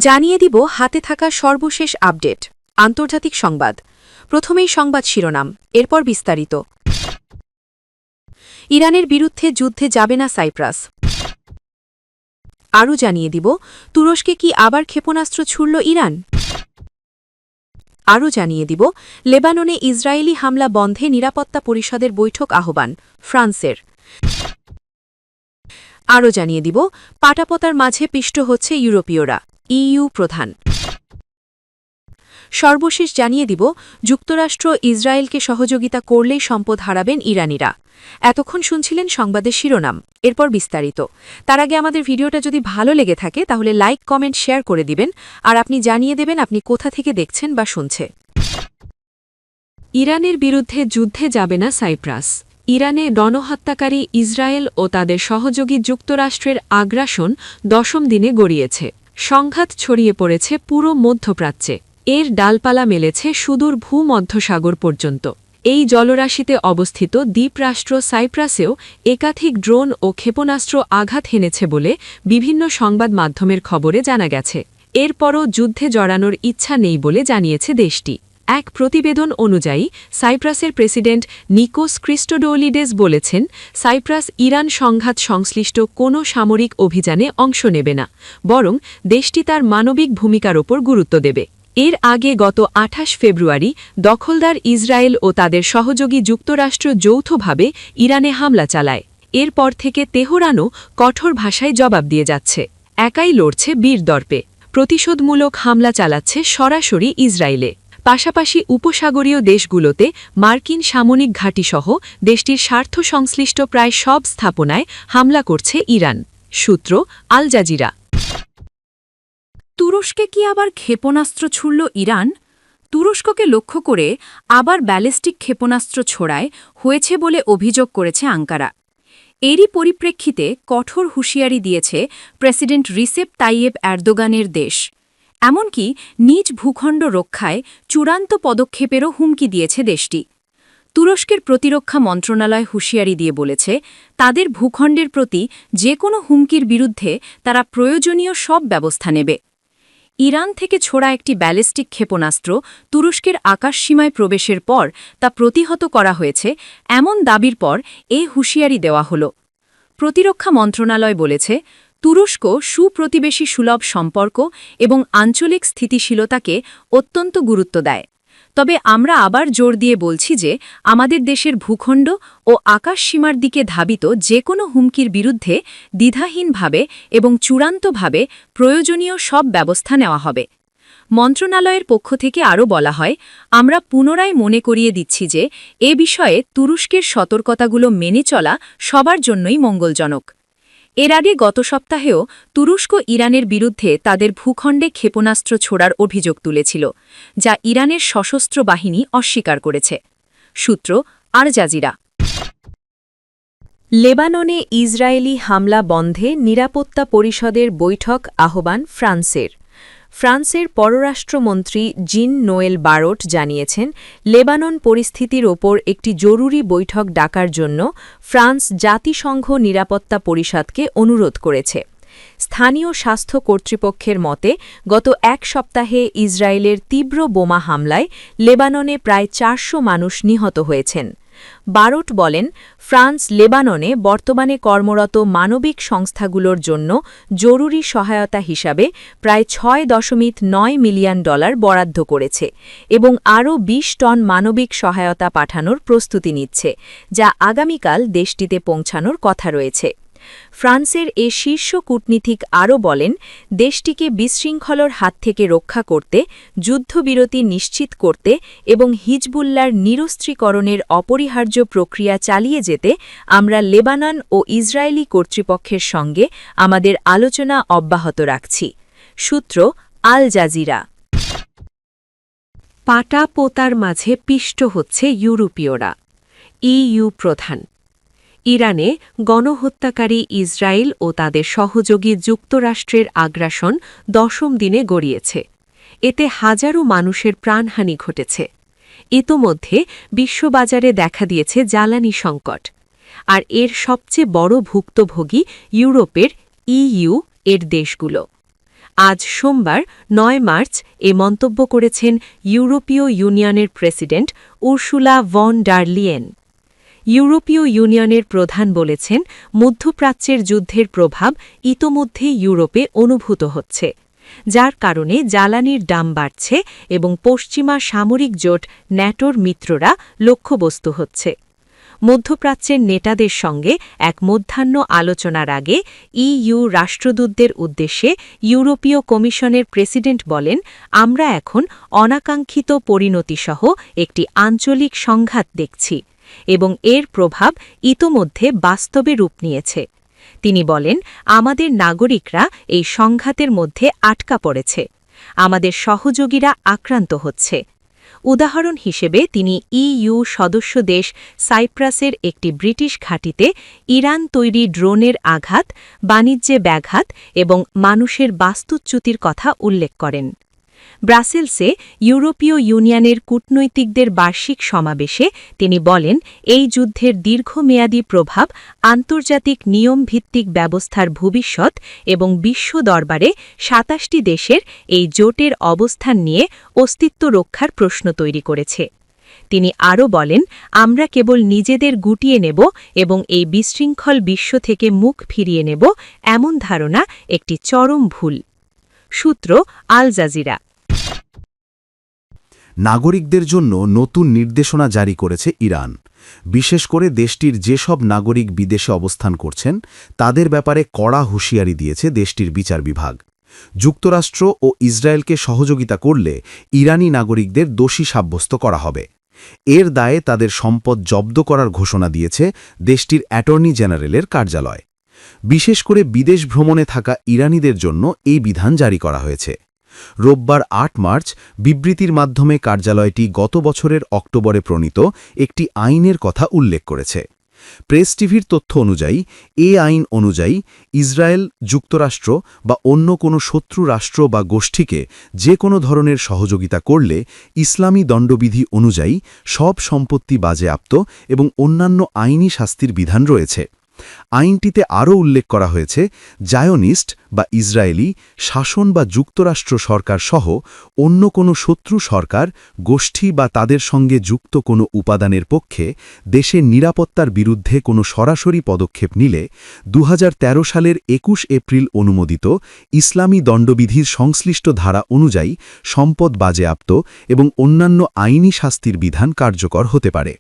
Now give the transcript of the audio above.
জানিয়ে দিব হাতে থাকা সর্বশেষ আপডেট আন্তর্জাতিক সংবাদ। প্রথমেই সংবাদ শিরোনাম, এরপর বিস্তারিত। ইরানের বিরুদ্ধে যুদ্ধে যাবে না সাইপ্রাস। আরও জানিয়ে দিব তুরস্কে কি আবার ক্ষেপণাস্ত্র ছুড়ল ইরান। আরও জানিয়ে দিব লেবাননে ইসরায়েলি হামলা বন্ধে নিরাপত্তা পরিষদের বৈঠক আহ্বান ফ্রান্সের। আরও জানিয়ে দিব পাটাপতার মাঝে পিষ্ট হচ্ছে ইউরোপীয়রা, ইইউ প্রধান। সর্বশেষ জানিয়ে দিব যুক্তরাষ্ট্র ইসরায়েলকে সহযোগিতা করলেই সম্পদ হারাবেন ইরানিরা। এতক্ষণ শুনছিলেন সংবাদের শিরোনাম, এরপর বিস্তারিত। তার আগে আমাদের ভিডিওটা যদি ভালো লেগে থাকে তাহলে লাইক, কমেন্ট, শেয়ার করে দিবেন, আর আপনি জানিয়ে দেবেন আপনি কোথা থেকে দেখছেন বা শুনছে। ইরানের বিরুদ্ধে যুদ্ধে যাবে না সাইপ্রাস। ইরানে গণহত্যাকারী ইসরায়েল ও তাদের সহযোগী যুক্তরাষ্ট্রের আগ্রাসন 10ম দিনে গড়িয়েছে। সংঘাত ছড়িয়ে পড়েছে পুরো মধ্যপ্রাচ্যে। এর ডালপালা মেলেছে সুদূর ভূমধ্যসাগর পর্যন্ত। এই জলরাশিতে অবস্থিত দ্বীপরাষ্ট্র সাইপ্রাসেও একাধিক ড্রোন ও ক্ষেপণাস্ত্র আঘাত হেনেছে বলে বিভিন্ন সংবাদ মাধ্যমের খবরে জানা গেছে। এরপরও যুদ্ধে জড়ানোর ইচ্ছা নেই বলে জানিয়েছে দেশটি। এক প্রতিবেদন অনুযায়ী সাইপ্রাসের প্রেসিডেন্ট নিকোস ক্রিস্টোডোলিডেস বলেছেন, সাইপ্রাস ইরান সংঘাত সংশ্লিষ্ট কোনো সামরিক অভিযানে অংশ নেবে না, বরং দেশটি তার মানবিক ভূমিকার ওপর গুরুত্ব দেবে। এর আগে গত 28 ফেব্রুয়ারি দখলদার ইসরায়েল ও তাদের সহযোগী যুক্তরাষ্ট্র যৌথভাবে ইরানে হামলা চালায়। এরপর থেকে তেহরানও কঠোর ভাষায় জবাব দিয়ে যাচ্ছে। একাই লড়ছে বীরদর্পে। প্রতিশোধমূলক হামলা চালাচ্ছে সরাসরি ইসরায়েলে। পাশাপাশি উপসাগরীয় দেশগুলোতে মার্কিন সামরিক ঘাঁটিসহ দেশটির স্বার্থ সংশ্লিষ্ট প্রায় সব স্থাপনায় হামলা করছে ইরান। সূত্র আল জাজিরা। তুরস্কে কি আবার ক্ষেপণাস্ত্র ছুড়ল ইরান? তুরস্ককে লক্ষ্য করে আবার ব্যালিস্টিক ক্ষেপণাস্ত্র ছোড়ায় হয়েছে বলে অভিযোগ করেছে আঙ্কারা। এরই পরিপ্রেক্ষিতে কঠোর হুঁশিয়ারি দিয়েছে প্রেসিডেন্ট রিসেপ তাইয়েব এরদোগানের দেশ। এমনকি নিজ ভূখণ্ড রক্ষায় চূড়ান্ত পদক্ষেপেরও হুমকি দিয়েছে দেশটি। তুরস্কের প্রতিরক্ষা মন্ত্রণালয় হুঁশিয়ারি দিয়ে বলেছে, তাদের ভূখণ্ডের প্রতি যে কোনো হুমকির বিরুদ্ধে তারা প্রয়োজনীয় সব ব্যবস্থা নেবে। ইরান থেকে ছোড়া একটি ব্যালিস্টিক ক্ষেপণাস্ত্র তুরস্কের আকাশসীমায় প্রবেশের পর তা প্রতিহত করা হয়েছে এমন দাবির পর এ হুঁশিয়ারি দেওয়া হল। প্রতিরক্ষা মন্ত্রণালয় বলেছে, তুরস্ক সুপ্রতিবেশী সুলভ সম্পর্ক এবং আঞ্চলিক স্থিতিশীলতাকে অত্যন্ত গুরুত্ব দেয়। তবে আমরা আবার জোর দিয়ে বলছি যে আমাদের দেশের ভূখণ্ড ও আকাশসীমার দিকে ধাবিত যে কোনো হুমকির বিরুদ্ধে দ্বিধাহীনভাবে এবং চূড়ান্তভাবে প্রয়োজনীয় সব ব্যবস্থা নেওয়া হবে। মন্ত্রণালয়ের পক্ষ থেকে আরও বলা হয়, আমরা পুনরায় মনে করিয়ে দিচ্ছি যে এ বিষয়ে তুরস্কের সতর্কতাগুলো মেনে চলা সবার জন্যই মঙ্গলজনক। এর আগে গত সপ্তাহেও তুরস্ক ইরানের বিরুদ্ধে তাদের ভূখণ্ডে ক্ষেপণাস্ত্র ছোড়ার অভিযোগ তুলেছিল, যা ইরানের সশস্ত্র বাহিনী অস্বীকার করেছে। সূত্র আল জাজিরা। লেবাননে ইসরায়েলি হামলা বন্ধে নিরাপত্তা পরিষদের বৈঠক আহ্বান ফ্রান্সের। ফ্রান্সের পররাষ্ট্রমন্ত্রী জিন নোয়েল বারোট জানিয়েছেন, লেবানন পরিস্থিতির ওপর একটি জরুরি বৈঠক ডাকার জন্য ফ্রান্স জাতিসংঘ নিরাপত্তা পরিষদকে অনুরোধ করেছে। স্থানীয় স্বাস্থ্য কর্তৃপক্ষের মতে গত এক সপ্তাহে ইসরায়েলের তীব্র বোমা হামলায় লেবাননে প্রায় 400 মানুষ নিহত হয়েছেন। বারোট বলেন, ফ্রান্স লেবাননে বর্তমানে কর্মরত মানবিক সংস্থাগুলোর জন্য জরুরি সহায়তা হিসাবে প্রায় $6.9 মিলিয়ন বরাদ্দ করেছে এবং আরও 20 টন মানবিক সহায়তা পাঠানোর প্রস্তুতি নিচ্ছে, যা আগামীকাল দেশটিতে পৌঁছানোর কথা রয়েছে। ফ্রান্সের এ শীর্ষ কূটনীতিক আরও বলেন, দেশটিকে বিশৃঙ্খলার হাত থেকে রক্ষা করতে, যুদ্ধবিরতি নিশ্চিত করতে এবং হিজবুল্লার নিরস্ত্রীকরণের অপরিহার্য প্রক্রিয়া চালিয়ে যেতে আমরা লেবানন ও ইসরায়েলি কর্তৃপক্ষের সঙ্গে আমাদের আলোচনা অব্যাহত রাখছি। সূত্র আল জাজিরা। পাটা পোতার মাঝে পিষ্ট হচ্ছে ইউরোপীয়রা, ইইউ প্রধান। ইরানে গণহত্যাকারী ইসরায়েল ও তাদের সহযোগী যুক্তরাষ্ট্রের আগ্রাসন 10ম দিনে গড়িয়েছে। এতে হাজারো মানুষের প্রাণহানি ঘটেছে। ইতোমধ্যে বিশ্ববাজারে দেখা দিয়েছে জ্বালানি সংকট। আর এর সবচেয়ে বড় ভুক্তভোগী ইউরোপের ইইউ এর দেশগুলো। আজ সোমবার ৯ মার্চ এ মন্তব্য করেছেন ইউরোপীয় ইউনিয়নের president Ursula von der Leyen. ইউরোপীয় ইউনিয়নের প্রধান বলেছেন, মধ্যপ্রাচ্যের যুদ্ধের প্রভাব ইতোমধ্যে ইউরোপে অনুভূত হচ্ছে, যার কারণে জ্বালানির দাম বাড়ছে এবং পশ্চিমা সামরিক জোট ন্যাটোর মিত্ররা লক্ষ্যবস্তু হচ্ছে। মধ্যপ্রাচ্যের নেতাদের সঙ্গে এক মধ্যাহ্ন আলোচনার আগে ইইউ রাষ্ট্রদূতদের উদ্দেশ্যে ইউরোপীয় কমিশনের প্রেসিডেন্ট বলেন, আমরা এখন অনাকাঙ্ক্ষিত পরিণতিসহ একটি আঞ্চলিক সংঘাত দেখছি এবং এর প্রভাব ইতোমধ্যে বাস্তবে রূপ নিয়েছে। তিনি বলেন, আমাদের নাগরিকরা এই সংঘাতের মধ্যে আটকা পড়েছে, আমাদের সহযোগীরা আক্রান্ত হচ্ছে। উদাহরণ হিসেবে তিনি ইইউ সদস্য দেশ সাইপ্রাসের একটি ব্রিটিশ ঘাঁটিতে ইরান তৈরি ড্রোনের আঘাত, বাণিজ্যে ব্যাঘাত এবং মানুষের বাস্তুচ্যুতির কথা উল্লেখ করেন। ব্রাসেলসে ইউরোপীয় ইউনিয়নের কূটনৈতিকদের বার্ষিক সমাবেশে তিনি বলেন, এই যুদ্ধের দীর্ঘমেয়াদী প্রভাব আন্তর্জাতিক নিয়মভিত্তিক ব্যবস্থার ভবিষ্যৎ এবং বিশ্ব দরবারে ২৭টি দেশের এই জোটের অবস্থান নিয়ে অস্তিত্ব রক্ষার প্রশ্ন তৈরি করেছে। তিনি আরও বলেন, আমরা কেবল নিজেদের গুটিয়ে নেব এবং এই বিশৃঙ্খল বিশ্ব থেকে মুখ ফিরিয়ে নেব, এমন ধারণা একটি চরম ভুল। সূত্র আল জাজিরা। নাগরিকদের জন্য নতুন নির্দেশনা জারি করেছে ইরান। বিশেষ করে দেশটির যেসব নাগরিক বিদেশে অবস্থান করছেন তাদের ব্যাপারে কড়া হুঁশিয়ারি দিয়েছে দেশটির বিচার বিভাগ। যুক্তরাষ্ট্র ও ইসরায়েলকে সহযোগিতা করলে ইরানি নাগরিকদের দোষী সাব্যস্ত করা হবে। এর দায়ে তাদের সম্পদ জব্দ করার ঘোষণা দিয়েছে দেশটির অ্যাটর্নি জেনারেলের কার্যালয়। বিশেষ করে বিদেশ ভ্রমণে থাকা ইরানিদের জন্য এই বিধান জারি করা হয়েছে। রোববার ৮ মার্চ বিবৃতির মাধ্যমে কার্যালয়টি গত বছরের অক্টোবরে প্রণীত একটি আইনের কথা উল্লেখ করেছে। প্রেস টিভির তথ্য অনুযায়ী এই আইন অনুযায়ী ইসরায়েল, যুক্তরাষ্ট্র বা অন্য কোনো শত্রু রাষ্ট্র বা গোষ্ঠীকে যে কোনো ধরনের সহযোগিতা করলে ইসলামী দণ্ডবিধি অনুযায়ী সব সম্পত্তি বাজেয়াপ্ত এবং অন্যান্য আইনি শাস্তির বিধান রয়েছে। আইনটিতে আরও উল্লেখ করা হয়েছে, জায়োনিস্ট বা ইসরায়েলি শাসন বা যুক্তরাষ্ট্র সরকার সহ অন্য কোনো শত্রু সরকার, গোষ্ঠী বা তাদের সঙ্গে যুক্ত কোনো উপাদানের পক্ষে দেশের নিরাপত্তার বিরুদ্ধে কোনো সরাসরি পদক্ষেপ নিলে ২০১৩ সালের ২১ এপ্রিল অনুমোদিত ইসলামী দণ্ডবিধির সংশ্লিষ্ট ধারা অনুযায়ী সম্পদ বাজেয়াপ্ত এবং অন্যান্য আইনি শাস্তির বিধান কার্যকর হতে পারে।